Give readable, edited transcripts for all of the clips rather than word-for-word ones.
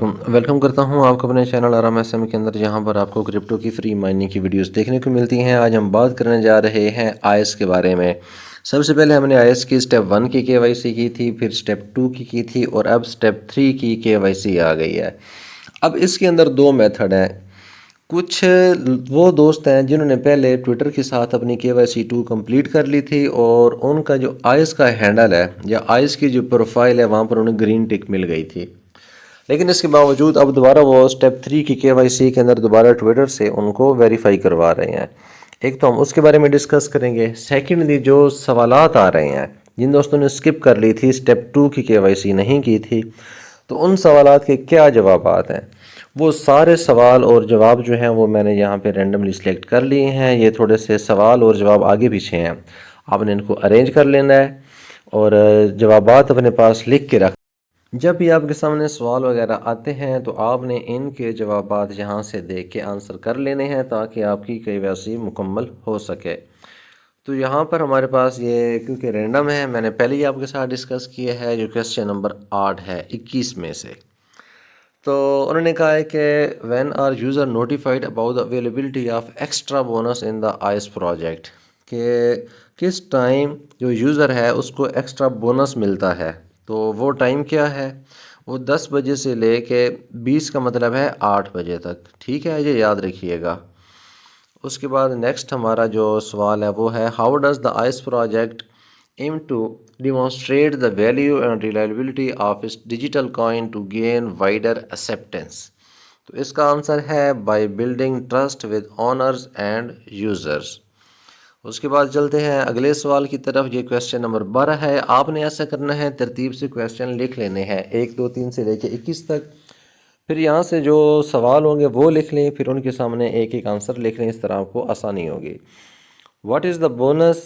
علیکم، ویلکم کرتا ہوں آپ کو اپنے چینل آرام ایس ایم کے اندر، جہاں پر آپ کو کرپٹو کی فری مائننگ کی ویڈیوز دیکھنے کو ملتی ہیں۔ آج ہم بات کرنے جا رہے ہیں آئس کے بارے میں۔ سب سے پہلے ہم نے آئس کی سٹیپ 1 کی KYC کی تھی، پھر سٹیپ 2 کی تھی، اور اب سٹیپ 3 کی KYC آ گئی ہے۔ اب اس کے اندر دو میتھڈ ہیں۔ کچھ وہ دوست ہیں جنہوں نے پہلے ٹویٹر کے ساتھ اپنی KYC 2 کمپلیٹ کر لی تھی، اور ان کا جو آئس کا ہینڈل ہے یا آئس کی جو پروفائل ہے وہاں پر انہیں گرین ٹک مل گئی تھی، لیکن اس کے باوجود اب دوبارہ وہ سٹیپ 3 کی KYC کے اندر دوبارہ ٹویٹر سے ان کو ویریفائی کروا رہے ہیں۔ ایک تو ہم اس کے بارے میں ڈسکس کریں گے۔ سیکنڈلی جو سوالات آ رہے ہیں جن دوستوں نے سکپ کر لی تھی، سٹیپ 2 کی KYC نہیں کی تھی، تو ان سوالات کے کیا جوابات ہیں، وہ سارے سوال اور جواب جو ہیں وہ میں نے یہاں پہ رینڈملی سلیکٹ کر لیے ہیں۔ یہ تھوڑے سے سوال اور جواب آگے پیچھے ہیں، آپ نے ان کو ارینج کر لینا ہے اور جوابات اپنے پاس لکھ کے رکھ۔ جب بھی آپ کے سامنے سوال وغیرہ آتے ہیں تو آپ نے ان کے جوابات یہاں سے دیکھ کے آنسر کر لینے ہیں تاکہ آپ کی KYC مکمل ہو سکے۔ تو یہاں پر ہمارے پاس یہ کیونکہ رینڈم ہے، میں نے پہلے ہی آپ کے ساتھ ڈسکس کیا ہے، جو کویسچن نمبر 8 ہے 21 میں سے۔ تو انہوں نے کہا ہے کہ when are user notified about the availability of extra bonus in the ICE project، کہ کس ٹائم جو یوزر ہے اس کو ایکسٹرا بونس ملتا ہے۔ تو وہ ٹائم کیا ہے، وہ 10 بجے سے لے کے 20 کا مطلب ہے 8 بجے تک، ٹھیک ہے، یہ یاد رکھیے گا۔ اس کے بعد نیکسٹ ہمارا جو سوال ہے وہ ہے how does the ICE project aim to demonstrate the value and reliability of its digital coin to gain wider acceptance۔ تو اس کا آنسر ہے by building trust with owners and users۔ اس کے بعد چلتے ہیں اگلے سوال کی طرف، یہ کویسچن نمبر 12 ہے۔ آپ نے ایسا کرنا ہے، ترتیب سے کویسچن لکھ لینے ہیں 1 2 3 سے لے کے 21 تک، پھر یہاں سے جو سوال ہوں گے وہ لکھ لیں، پھر ان کے سامنے ایک ایک آنسر لکھ لیں، اس طرح آپ کو آسانی ہوگی۔ What is the bonus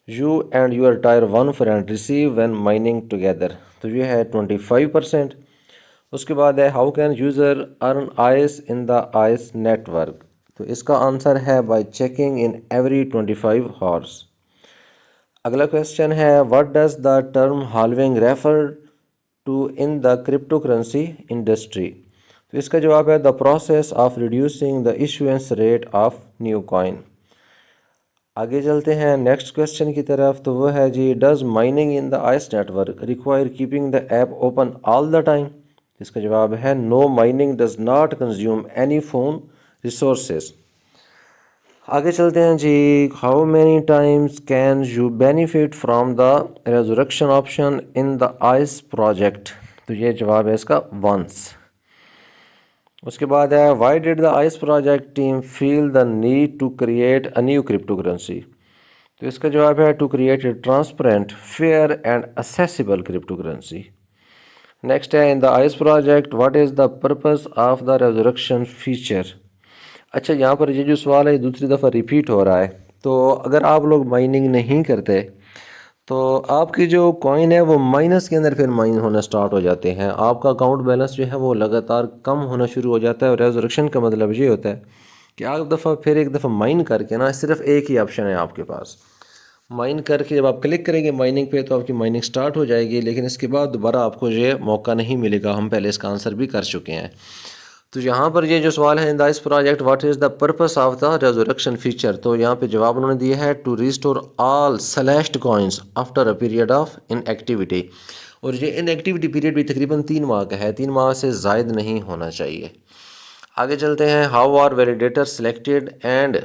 you and your tier 1 friend receive when mining together, تو یہ ہے 25%۔ اس کے بعد ہے how can user earn ice in the ice network, تو اس کا آنسر ہے by checking in every 25 hours. اگلا کویسچن ہے what does the term halving refer to in the cryptocurrency industry, تو اس کا جواب ہے the process of reducing the issuance rate of new coin. آگے چلتے ہیں نیکسٹ کویسچن کی طرف، تو وہ ہے جی does mining in the ice network require keeping the app open all the time, اس کا جواب ہے no, mining does not consume any phone resources. آگے چلتے ہیں جی how many times can you benefit from the resurrection option in the ice project, تو یہ جواب ہے اس کا ونس۔ اس کے بعد ہے why did the ice project team feel the need to create a new cryptocurrency, تو اس کا جواب ہے to create a transparent fair and accessible cryptocurrency. Next ہے in the ice project what is the purpose of the resurrection feature. اچھا، یہاں پر یہ جو سوال ہے یہ دوسری دفعہ ریپیٹ ہو رہا ہے، تو اگر آپ لوگ مائننگ نہیں کرتے تو آپ کی جو کوائن ہے وہ مائنس کے اندر پھر مائن ہونا سٹارٹ ہو جاتے ہیں، آپ کا اکاؤنٹ بیلنس جو ہے وہ لگاتار کم ہونا شروع ہو جاتا ہے، اور ریزریکشن کا مطلب یہ ہوتا ہے کہ آپ ایک دفعہ مائن کر کے نا، صرف ایک ہی آپشن ہے آپ کے پاس، مائن کر کے جب آپ کلک کریں گے مائننگ پہ تو آپ کی مائننگ سٹارٹ ہو جائے گی، لیکن اس کے بعد دوبارہ آپ کو یہ موقع نہیں ملے گا، ہم پہلے اس کا آنسر بھی کر چکے ہیں۔ تو یہاں پر یہ جو سوال ہے in the ice project what is the purpose of the resurrection feature, تو یہاں پہ جواب انہوں نے دیا ہے to restore all slashed coins after a period of inactivity, اور یہ ان ایکٹیویٹی پیریڈ بھی تقریباً 3 ماہ کا ہے، 3 ماہ سے زائد نہیں ہونا چاہیے۔ آگے چلتے ہیں how are validator selected and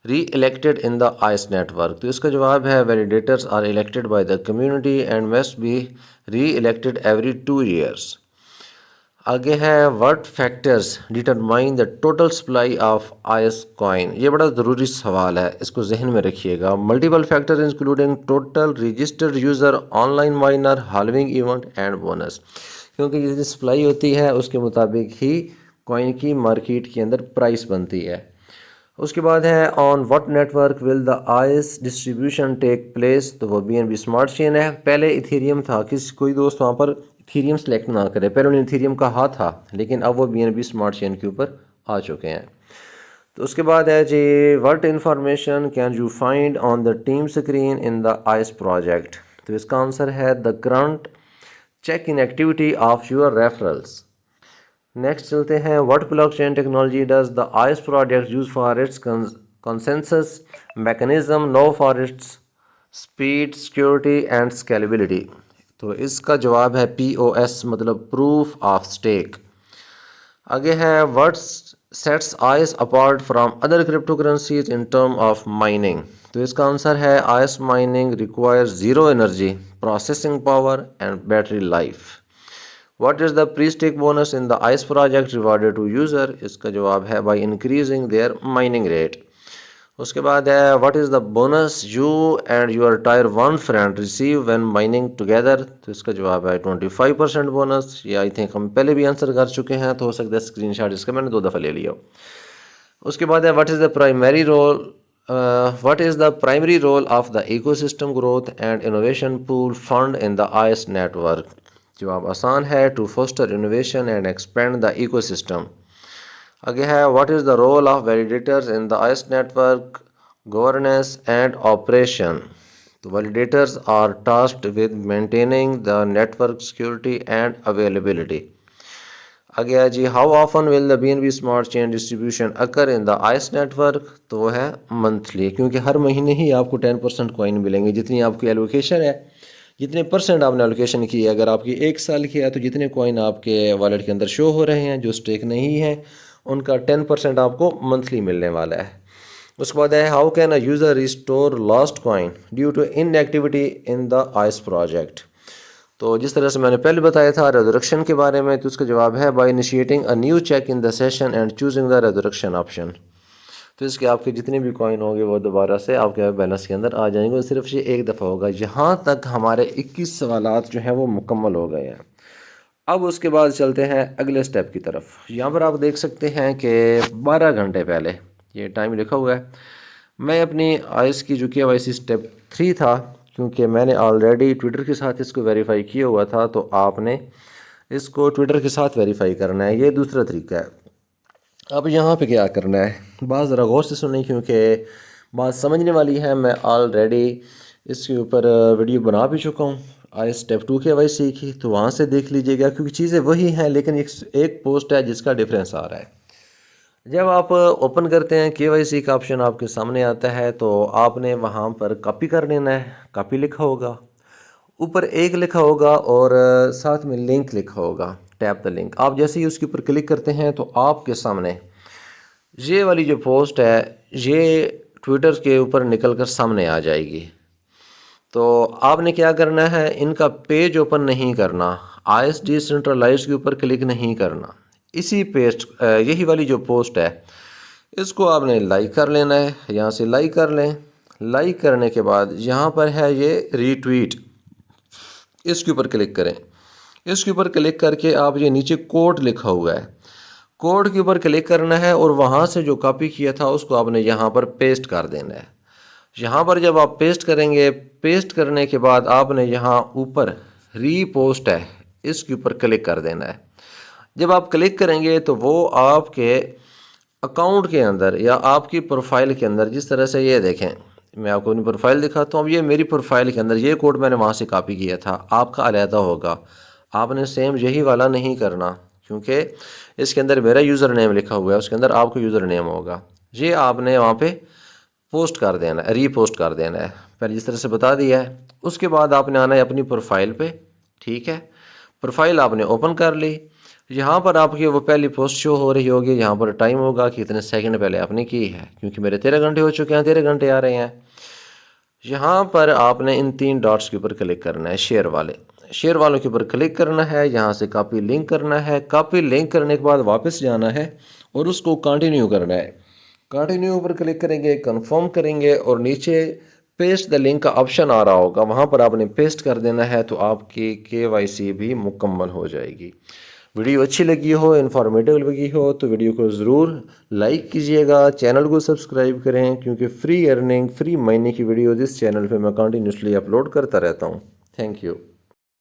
re-elected in the ice network, تو اس کا جواب ہے validators are elected by the community and must be re-elected every 2 years. آگے ہے what factors determine the total supply of ICE coin، یہ بڑا ضروری سوال ہے، اس کو ذہن میں رکھیے گا۔ multiple factors including total registered user online miner halving event and bonus، کیونکہ یہ جو سپلائی ہوتی ہے اس کے مطابق ہی کوائن کی مارکیٹ کے اندر پرائس بنتی ہے۔ اس کے بعد ہے on what network will the ICE distribution take place، تو وہ BNB اسمارٹ چین ہے۔ پہلے ایتھیریم تھا، کوئی دوست وہاں پر ایتھیریم سلیکٹ نہ کرے، پہلے انہیں ایتھیریم کہا تھا، لیکن اب وہ BNB اسمارٹ چین کے اوپر آ چکے ہیں۔ تو اس کے بعد ہے جی what information can you find on the team screen in the ICE project، تو اس کا آنسر ہے the current check in activity of your referrals۔ Next چلتے ہیں what block chain technology does the ice project use for its consensus mechanism known for its speed security and scalability. تو اس کا جواب ہے POS مطلب proof of stack. آگے ہے what sets ICE apart from other cryptocurrencies in term of mining. تو اس کا آنسر ہے ICE mining requires zero energy, processing power and battery life. What is the pre-stake bonus in the ICE project rewarded to user? اس کا جواب ہے by increasing their mining rate. اس کے بعد ہے what is the bonus you and your tier 1 friend receive when mining together. تو اس کا جواب ہے 25% بونس. یہ آئی تھنک ہم پہلے بھی آنسر کر چکے ہیں تو ہو سکتا ہے اسکرین شاٹ اس کا میں نے 2 دفعہ لے لیا. اس کے بعد ہے what is the primary role of the ecosystem growth and innovation pool fund in the ICE network. جواب آسان ہے to foster innovation and expand the ecosystem. آگے ہے what is the role of validators in the ICE network governance and operation. تو validators are tasked with maintaining the network security and availability. آگے ہے جی how often will the BNB smart chain distribution occur in the ICE network. تو وہ ہے monthly کیونکہ ہر مہینے ہی آپ کو 10% کوائن ملیں گے. جتنی آپ کی ایلوکیشن ہے جتنے پرسنٹ آپ نے ایلوکیشن کی ہے اگر آپ کی 1 سال کی ہے تو جتنے کوائن آپ کے والیٹ کے اندر شو ہو رہے ہیں جو اسٹیک نہیں ہیں ان کا 10% آپ کو منتھلی ملنے والا ہے. اس کے بعد ہے how can a user restore lost coin due to inactivity in the ice project. تو جس طرح سے میں نے پہلے بتایا تھا ریزریکشن کے بارے میں تو اس کا جواب ہے by initiating a new check in the session and choosing the resurrection option. تو اس کے آپ کے جتنے بھی کوائن ہوں گے وہ دوبارہ سے آپ کے بیلنس کے اندر آ جائیں گے. صرف یہ ایک دفعہ ہوگا. یہاں تک ہمارے 21 سوالات جو ہیں وہ مکمل ہو گئے ہیں. اب اس کے بعد چلتے ہیں اگلے سٹیپ کی طرف. یہاں پر آپ دیکھ سکتے ہیں کہ 12 گھنٹے پہلے یہ ٹائم لکھا ہوا ہے. میں اپنی آئس کی جو KYC سٹیپ 3 تھا کیونکہ میں نے آلریڈی ٹویٹر کے ساتھ اس کو ویریفائی کیا ہوا تھا تو آپ نے اس کو ٹویٹر کے ساتھ ویریفائی کرنا ہے. یہ دوسرا طریقہ ہے. اب یہاں پہ کیا کرنا ہے بات ذرا غور سے سنیں کیونکہ بات سمجھنے والی ہے. میں آلریڈی اس کے اوپر ویڈیو بنا بھی چکا ہوں آئی سٹیپ 2 KYC کی تو وہاں سے دیکھ لیجئے گا کیونکہ چیزیں وہی ہیں لیکن ایک پوسٹ ہے جس کا ڈیفرنس آ رہا ہے. جب آپ اوپن کرتے ہیں KYC کا آپشن آپ کے سامنے آتا ہے تو آپ نے وہاں پر کاپی کر لینا ہے. کاپی لکھا ہوگا اوپر 1 لکھا ہوگا اور ساتھ میں لنک لکھا ہوگا ٹیپ دا لنک. آپ جیسے ہی اس کے اوپر کلک کرتے ہیں تو آپ کے سامنے یہ والی جو پوسٹ ہے یہ ٹویٹر کے اوپر نکل کر سامنے آ جائے گی. تو آپ نے کیا کرنا ہے ان کا پیج اوپن نہیں کرنا. آئس ڈیسنٹرلائز کے اوپر کلک نہیں کرنا. اسی پیج یہی والی جو پوسٹ ہے اس کو آپ نے لائک کر لینا ہے. یہاں سے لائک کر لیں. لائک کرنے کے بعد یہاں پر ہے یہ ری ٹویٹ اس کے اوپر کلک کریں. اس کے اوپر کلک کر کے آپ یہ نیچے کوڈ لکھا ہوا ہے کوڈ کے اوپر کلک کرنا ہے اور وہاں سے جو کاپی کیا تھا اس کو آپ نے یہاں پر پیسٹ کر دینا ہے. یہاں پر جب آپ پیسٹ کریں گے پیسٹ کرنے کے بعد آپ نے یہاں اوپر ری پوسٹ ہے اس کے اوپر کلک کر دینا ہے. جب آپ کلک کریں گے تو وہ آپ کے اکاؤنٹ کے اندر یا آپ کی پروفائل کے اندر جس طرح سے یہ دیکھیں میں آپ کو اپنی پروفائل دکھاتا ہوں. اب یہ میری پروفائل کے اندر یہ کوڈ میں نے وہاں سے کاپی کیا تھا آپ کا علیحدہ ہوگا. آپ نے سیم یہی والا نہیں کرنا کیونکہ اس کے اندر میرا یوزر نیم لکھا ہوا ہے اس کے اندر آپ کو یوزر نیم ہوگا. یہ آپ نے وہاں پہ پوسٹ کر دینا ہے ری پوسٹ کر دینا ہے پہلے جس طرح سے بتا دیا ہے. اس کے بعد آپ نے آنا ہے اپنی پروفائل پہ. ٹھیک ہے پروفائل آپ نے اوپن کر لی. یہاں پر آپ کی وہ پہلی پوسٹ شو ہو رہی ہوگی. یہاں پر ٹائم ہوگا کہ اتنے سیکنڈ پہلے آپ نے کی ہے کیونکہ میرے 13 گھنٹے ہو چکے ہیں 13 گھنٹے آ رہے ہیں. یہاں پر آپ نے ان 3 ڈاٹس کے اوپر کلک کرنا ہے شیئر والوں کے اوپر کلک کرنا ہے. یہاں سے کاپی لنک کرنا ہے. کاپی لنک کرنے کے بعد واپس جانا ہے اور اس کو کنٹینیو کرنا ہے. کنٹینیو پر کلک کریں گے کنفرم کریں گے اور نیچے پیسٹ دا لنک کا آپشن آ رہا ہوگا وہاں پر آپ نے پیسٹ کر دینا ہے تو آپ کی KYC بھی مکمل ہو جائے گی. ویڈیو اچھی لگی ہو انفارمیٹیو لگی ہو تو ویڈیو کو ضرور لائک کیجئے گا. چینل کو سبسکرائب کریں کیونکہ فری ارننگ فری مائننگ کی ویڈیوز اس چینل پہ میں کنٹینیوسلی اپلوڈ کرتا رہتا ہوں. Thank you.